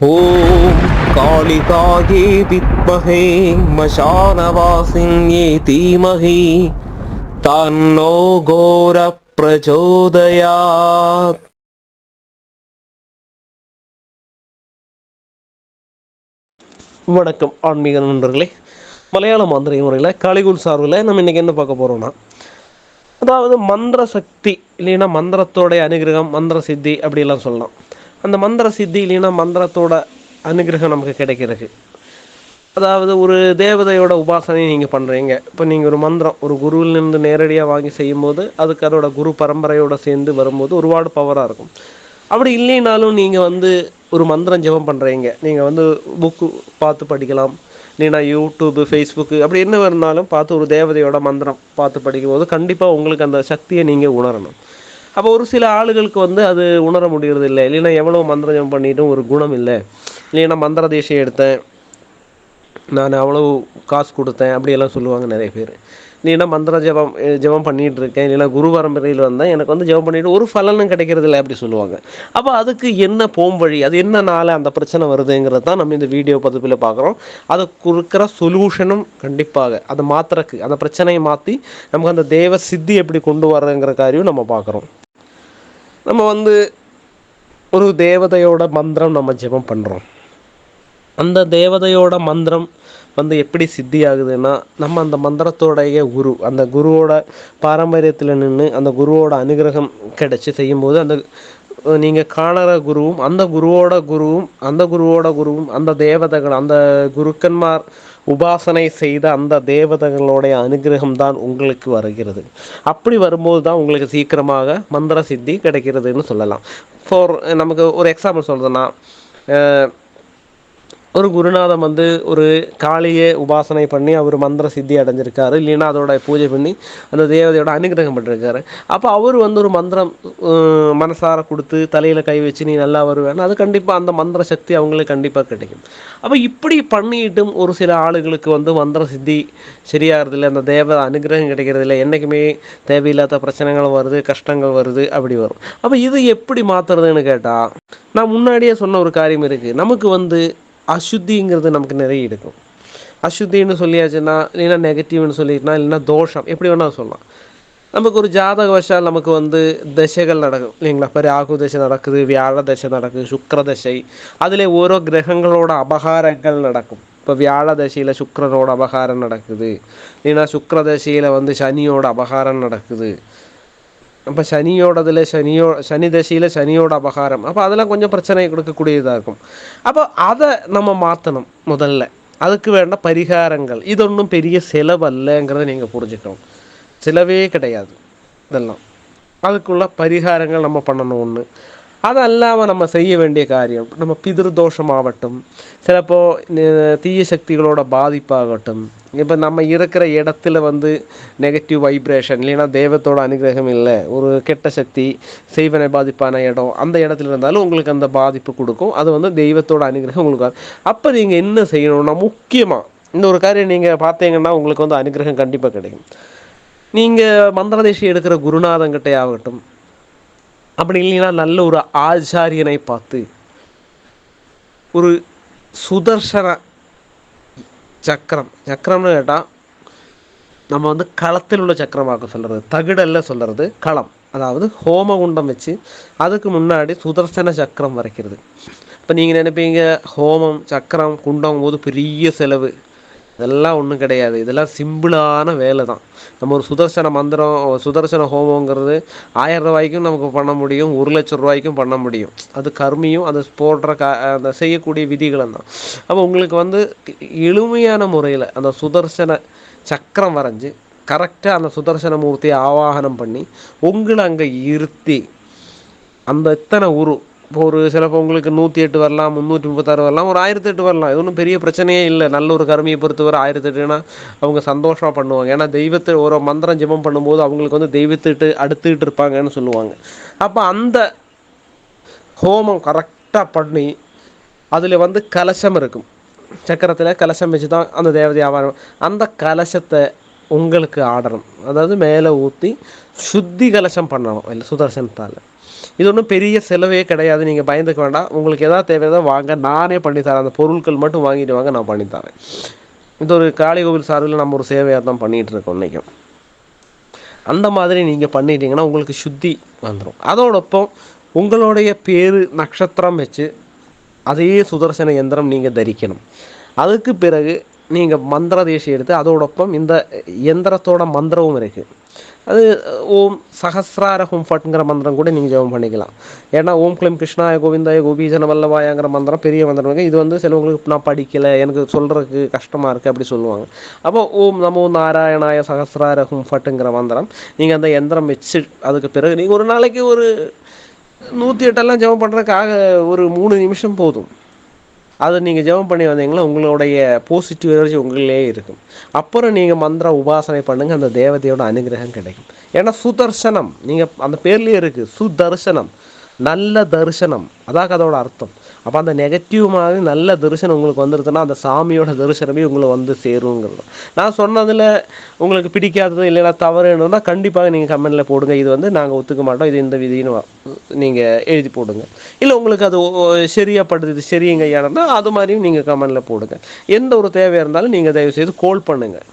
ஓம் காளிகாயே வித்மஹே மசானவாசின்யே தீமஹி தன்னோ கோர பிரச்சோதயாத். வணக்கம் ஆன்மீக நண்பர்களே. மலையாள மாந்திரிக முறையில் காளிகூல் சார்பில் நம்ம இன்றைக்கி என்ன பார்க்க போகிறோம்னா, அதாவது மந்திர சக்தி இல்லைன்னா மந்திரத்தோடைய அனுகிரகம், மந்திர சித்தி அப்படிலாம் சொல்லலாம். அந்த மந்திர சித்தி இல்லைன்னா மந்திரத்தோட அனுகிரகம் நமக்கு கிடைக்கிறது. அதாவது ஒரு தேவதையோட உபாசனை நீங்கள் பண்ணுறீங்க. இப்போ நீங்கள் ஒரு மந்திரம் ஒரு குருவிலிருந்து நேரடியாக வாங்கி செய்யும்போது அதுக்கு அதோட குரு பரம்பரையோடு சேர்ந்து வரும்போது ஒருபாடு பவராக இருக்கும். அப்படி இல்லைனாலும் நீங்கள் ஒரு மந்திரம் ஜெபம் பண்ணுறீங்க. நீங்கள் புக்கு பார்த்து படிக்கலாம், இல்லைன்னா யூடியூப்பு, ஃபேஸ்புக்கு அப்படி என்ன வேணுனாலும் பார்த்து ஒரு தேவதையோட மந்திரம் பார்த்து படிக்கும்போது கண்டிப்பாக உங்களுக்கு அந்த சக்தியை நீங்கள் உணரணும். அப்போ ஒரு சில ஆளுகளுக்கு அது உணர முடியறது இல்லை. இல்லைன்னா எவ்வளோ மந்திரம் ஜெபம் பண்ணிட்டும் ஒரு குணம் இல்லை, இல்லைன்னா மந்திர தேசியம் எடுத்தேன், நான் அவ்வளோ காசு கொடுத்தேன் அப்படியெல்லாம் சொல்லுவாங்க நிறைய பேர். இல்லைன்னா மந்திர ஜெபம் பண்ணிகிட்டு இருக்கேன், இல்லைன்னா குரு பரம்பரையில் வந்தேன், எனக்கு ஜெபம் பண்ணிட்டு ஒரு பலனும் கிடைக்கிறது இல்லை அப்படி சொல்லுவாங்க. அப்போ அதுக்கு என்ன வழி, அது என்ன நாள் அந்த பிரச்சனை வருதுங்கிறது தான் நம்ம இந்த வீடியோ பதிப்பில் பார்க்குறோம். அதை கொடுக்குற சொல்யூஷனும் கண்டிப்பாக அதை மாத்திரக்கு, அந்த பிரச்சனையை மாற்றி நமக்கு அந்த தேவ சித்தி எப்படி கொண்டு வர்றதுங்கிற காரியம் நம்ம பார்க்குறோம். நம்ம ஒரு தேவதையோட மந்திரம் நம்ம ஜெபம் பண்ணுறோம். அந்த தேவதையோட மந்திரம் எப்படி சித்தி ஆகுதுன்னா, நம்ம அந்த மந்திரத்தோடைய குரு, அந்த குருவோட பாரம்பரியத்தில் நின்று அந்த குருவோட அனுகிரகம் கிடைச்சி செய்யும்போது அந்த நீங்கள் காணற குருவும் அந்த குருவோட குருவும் அந்த குருவோட குருவும் அந்த தேவதைகள், அந்த குருக்கன்மார் உபாசனை செய்த அந்த தேவதைகளுடைய அனுகிரகம் தான் உங்களுக்கு வருகிறது. அப்படி வரும்போது தான் உங்களுக்கு சீக்கிரமாக மந்திர சித்தி கிடைக்கிறதுன்னு சொல்லலாம். நமக்கு ஒரு எக்ஸாம்பிள் சொல்கிறதுன்னா, ஒரு குருநாதம் ஒரு காளியை உபாசனை பண்ணி அவர் மந்திர சித்தி அடைஞ்சிருக்காரு, இல்லைன்னா அதோட பூஜை பண்ணி அந்த தேவதையோட அனுகிரகம் பண்ணிருக்காரு. அப்போ அவர் ஒரு மந்திரம் மனசார கொடுத்து தலையில் கை வச்சு நீ நல்லா வருவேன்னு, அது கண்டிப்பாக அந்த மந்திர சக்தி அவங்களுக்கு கண்டிப்பாக கிடைக்கும். அப்போ இப்படி பண்ணிட்டும் ஒரு சில ஆளுகளுக்கு மந்திர சித்தி சரியாகிறதில்ல, அந்த தேவ அனுகிரகம் கிடைக்கிறதில்ல, என்றைக்குமே தேவையில்லாத பிரச்சனைகள் வருது, கஷ்டங்கள் வருது, அப்படி வரும். அப்போ இது எப்படி மாற்றுறதுன்னு கேட்டால், நான் முன்னாடியே சொன்ன ஒரு காரியம் இருக்குது. நமக்கு அசுத்திங்கிறது நமக்கு நிறைய இருக்கும். அசுத்தின்னு சொல்லியாச்சுன்னா, இல்லைன்னா நெகட்டிவ்னு சொல்லிட்டுனா, இல்லைன்னா தோஷம், எப்படி வேணால் சொல்லலாம். நமக்கு ஒரு ஜாதக வஷால் நமக்கு தசைகள் நடக்கும் இல்லைங்களா. இப்போ ராகு தசை நடக்குது, வியாழ தசை நடக்குது, சுக்கிர தசை, அதில் ஓரோ கிரகங்களோட அபகாரங்கள் நடக்கும். இப்போ வியாழ தசையில் சுக்கிரனோட அபகாரம் நடக்குது, இல்லைன்னா சுக்கிர தசையில் சனியோட அபகாரம் நடக்குது. அப்போ சனி தசையில் சனியோட அபகாரம், அப்போ அதெல்லாம் கொஞ்சம் பிரச்சனை கொடுக்கக்கூடியதாக இருக்கும். அப்போ அதை நம்ம மாற்றணும். முதல்ல அதுக்கு வேண்ட பரிகாரங்கள், இது ஒன்றும் பெரிய செலவு அல்லங்கிறத நீங்கள் புரிஞ்சுக்கணும். செலவே கிடையாது இதெல்லாம். அதுக்குள்ள பரிகாரங்கள் நம்ம பண்ணணும். ஒன்று அது அல்லாமல் நம்ம செய்ய வேண்டிய காரியம், நம்ம பிதிருதோஷமாகட்டும், சிலப்போ தீய சக்திகளோட பாதிப்பாகட்டும், இப்போ நம்ம இருக்கிற இடத்துல நெகட்டிவ் வைப்ரேஷன், இல்லைன்னா தெய்வத்தோட அனுகிரகம் இல்லை, ஒரு கெட்ட சக்தி செய்வனை பாதிப்பான இடம், அந்த இடத்துல இருந்தாலும் உங்களுக்கு அந்த பாதிப்பு கொடுக்கும். அது தெய்வத்தோட அனுகிரகம் உங்களுக்கு. அப்போ நீங்கள் என்ன செய்யணும்னா, முக்கியமாக இந்த ஒரு காரியம் நீங்கள் பார்த்தீங்கன்னா உங்களுக்கு அனுகிரகம் கண்டிப்பாக கிடைக்கும். நீங்கள் மந்திரதேசி எடுக்கிற குருநாதங்கிட்டே ஆகட்டும், அப்படி இல்லைன்னா நல்ல ஒரு ஆச்சாரியனை பார்த்து ஒரு சுதர்சன சக்கரம்னு கேட்டால் நம்ம களத்தில் உள்ள சக்கரமாக சொல்கிறது, தகுடல்ல சொல்கிறது களம். அதாவது ஹோமகுண்டம் வச்சு அதுக்கு முன்னாடி சுதர்சன சக்கரம் வரைக்கிறது. இப்போ நீங்கள் நினைப்பீங்க ஹோமம் சக்கரம் குண்டம் போது பெரிய செலவு, இதெல்லாம் ஒன்றும் கிடையாது. இதெல்லாம் சிம்பிளான வேலை தான். நம்ம ஒரு சுதர்சன மந்திரம், சுதர்சன ஹோமங்கிறது 1000 ரூபாய்க்கும் நமக்கு பண்ண முடியும், 1,00,000 ரூபாய்க்கும் பண்ண முடியும். அது கர்மியும் அது போடுற அந்த செய்யக்கூடிய விதிகளும் தான். அப்போ உங்களுக்கு எளிமையான முறையில் அந்த சுதர்சன சக்கரம் வரைஞ்சி கரெக்டாக அந்த சுதர்சன மூர்த்தியை ஆவாகனம் பண்ணி உங்களை அங்கே இருத்தி அந்த எத்தனை இப்போ சிலப்போ உங்களுக்கு 108 வரலாம், 336 வரலாம், ஒரு 1008 வரலாம். இது ஒன்றும் பெரிய பிரச்சனையே இல்லை. நல்ல ஒரு கருமையை பொறுத்தவரை 1008னா அவங்க சந்தோஷமாக பண்ணுவாங்க. ஏன்னா தெய்வத்தை ஒரு மந்திரம் ஜெபம் பண்ணும்போது அவங்களுக்கு தெய்வத்திட்டு அடுத்துக்கிட்டு இருப்பாங்கன்னு சொல்லுவாங்க. அப்போ அந்த ஹோமம் கரெக்டாக பண்ணி அதில் கலசம் இருக்கும், சக்கரத்தில் கலசம் வச்சு தான் அந்த தேவதை ஆவாரம். அந்த கலசத்தை உங்களுக்கு ஆடணும், அதாவது மேலே ஊற்றி சுத்தி கலசம் பண்ணணும் இல்லை சுதர்சனத்தால். இது ஒன்றும் பெரிய செலவே கிடையாது, நீங்கள் பயந்துக்க வேண்டாம். உங்களுக்கு எதாவது தேவையோ வாங்க, நானே பண்ணித்தரேன். அந்த பொருட்கள் மட்டும் வாங்கிட்டு வாங்க, நான் பண்ணித்தரேன். இது ஒரு காளி கோவில் சார்பில் நம்ம ஒரு சேவையாக தான் பண்ணிகிட்டு இருக்கோம் இன்றைக்கும். அந்த மாதிரி நீங்கள் பண்ணிட்டீங்கன்னா உங்களுக்கு சுத்தி வந்துடும். அதோடொപ്പം உங்களுடைய பேர் நட்சத்திரம் வச்சு அதே சுதர்சன எந்திரம் நீங்கள் தரிக்கணும். அதுக்கு பிறகு நீங்கள் மந்திர தேசி எடுத்து அதோடொപ്പം இந்த எந்திரத்தோட மந்திரமும் இருக்குது. அது ஓம் சஹசிரார ஹும் ஃபட்ங்கிற மந்திரம் கூட நீங்கள் ஜெபம் பண்ணிக்கலாம். ஏன்னா ஓம் க்ளீம் கிருஷ்ணாய கோவிந்தாய கோபீஜன வல்லபாயங்கிற மந்திரம் பெரிய மந்திரம். இது வந்து சிலவங்களுக்கு நான் படிக்கலை, எனக்கு சொல்கிறதுக்கு கஷ்டமாக இருக்குது அப்படி சொல்லுவாங்க. அப்போ ஓம் நமோ நாராயணாய சஹசிரார ஹும் ஃபட்டுங்கிற மந்திரம் நீங்கள் அந்த எந்திரம் வச்சு அதுக்கு பிறகு நீங்கள் ஒரு நாளைக்கு ஒரு 108 ஜெபம் பண்ணுறதுக்காக ஒரு 3 நிமிஷம் போதும். அதை நீங்கள் ஜெபம் பண்ணி வந்தீங்கன்னா உங்களுடைய பாசிட்டிவ் எனர்ஜி உங்களிலே இருக்கும். அப்புறம் நீங்கள் மந்திர உபாசனை பண்ணுங்கள், அந்த தேவதையோட அனுகிரகம் கிடைக்கும். ஏன்னா சுதர்சனம் நீங்கள் அந்த பேர்லேயே இருக்குது, சுதர்சனம், நல்ல தரிசனம், அதாக அதோட அர்த்தம். அப்போ அந்த நெகட்டிவ் மாதிரி நல்ல தரிசனம் உங்களுக்கு வந்துருதுன்னா அந்த சாமியோட தரிசனமே உங்களை வந்து சேருங்கிறது. நான் சொன்னதில் உங்களுக்கு பிடிக்காதது இல்லைன்னா தவறுன்னா கண்டிப்பாக நீங்கள் கமெண்டில் போடுங்க. இது வந்து நாங்கள் ஒத்துக்க மாட்டோம், இது இந்த விதின்னு நீங்கள் எழுதி போடுங்க. இல்லை உங்களுக்கு அது சரியாப்படுது, சரிங்க ஐயானா அது மாதிரியும் நீங்கள் கமெண்டில் போடுங்க. எந்த ஒரு தேவையாக இருந்தாலும் நீங்கள் தயவுசெய்து கால் பண்ணுங்கள்.